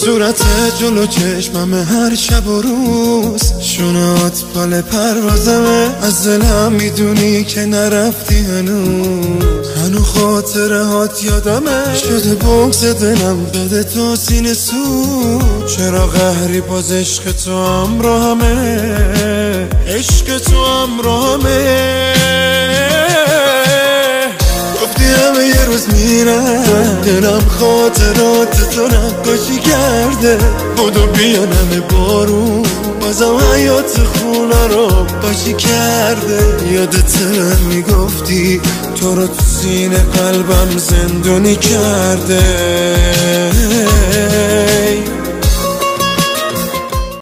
صورت جلو چشمم هر شب و روز، شونات پال پروازمه، از دلم میدونی که نرفتی هنو خاطره هات یادمه، شده بغض دلم بده تو سینه سود، چرا قهری باز عشق تو همراهمه، عشق تو همراهمه. گفتی همه یه روز میرم، دلم خاطرات تو نقاشی کرده، بدو بیا نمه بارون، بازم حیات خونه رو باشی کرده. یادت میگفتی تو رو تو سینه قلبم زندونی کرده.